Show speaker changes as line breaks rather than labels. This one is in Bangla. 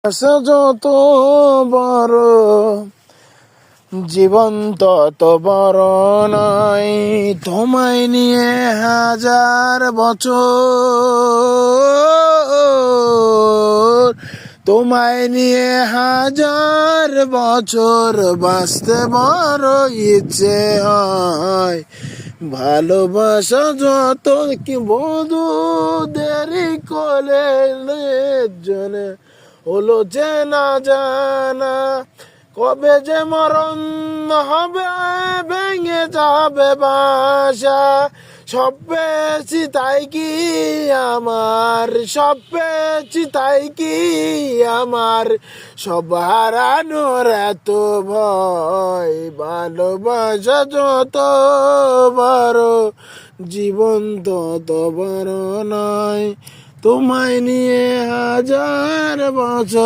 আশা যত বড়, জীবন তত বড় নয়। তোমায় নিয়ে হাজার বছর, তোমায় নিয়ে হাজার বছর বাঁচতে বড় ইচ্ছে হয়। ভালোবাসা যত কি বধু দেরি কোলে জনে হলো যে না জানা, কবে যে মরণ হবে ভেঙে যাবে বাসা। সব পেয়েছি তাই কি আমার, সব পেয়েছি তাই কি আমার, সব হারানোর এত ভয়। ভালোবাসা যত বড়, জীবন তত বড় নয়। তোমায় নিয়ে হাজার বছর